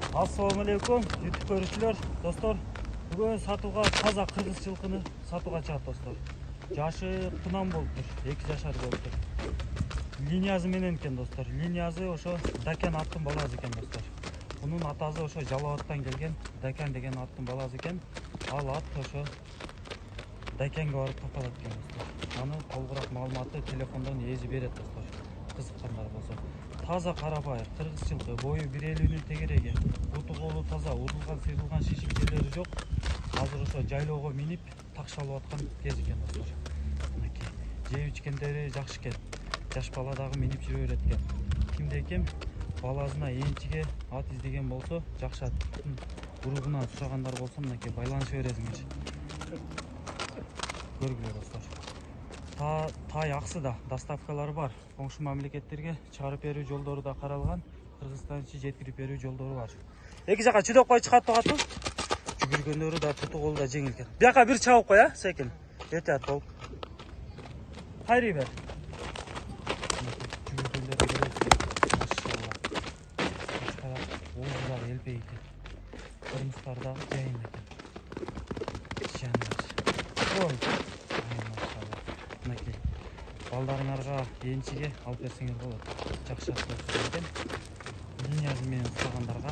Assalamu alaikum, YouTube көрүүчүлөр, достор. Бүгүн сатууга таза кыргыз жылкыны сатууга чыгат, достор. Жашы кунам болуптур, 2 жашар болуптур. Линиясы менен экен, достор. Линиясы ошо Дакен аттын баласы экен, достор. Мунун атасы ошо Жалалаттан келген, Дакен деген аттын баласы экен. Ал ат ошо Дакенге барып тапалат экен, достор. Аны толугураак маалыматты телефондон эзи берет, достор. Кызыккандар болсо. Таза карабай, кыргыз жылкы, бою 1,50 тегереги, буту колу таза, урулган, сыйрылган шишимчелери жок. Азыр ошо жайлоого минип, такшалып аткан кез экен, достор. Мынакей, жеп ичкендери жакшы экен. Жаш бала дагы минип жүрө берет экен. Кимде ким баласына энчиге ат издеген болсо, жакшы аттын урugунан сурагандар болсо, мынакей байланыша бересиңер. Көргүлө, достор. Тай аксыда доставкалары бар. Коңшу мамлекеттерге чыгарып берүү жолдору да каралган. Кыргызстан ичи жеткирип берүү жолдору бар. Эки жака чүдөп кой чыгат багату. Жүгүргөндөрү да туту колу да жеңил экен. Бияка бир чабып кой, секин. Этият бол. Кайрый бер. Жүгүргөндөрү көрөсүз. Машалла. Оозда элбей экен. Кырмыздар дагы жайын экен. Жанар. Ой. Мынакей. Балдарыңарга энчиге алып берсеңер болот. Жакшы ат болсо экен. Линиясы менен устагандарга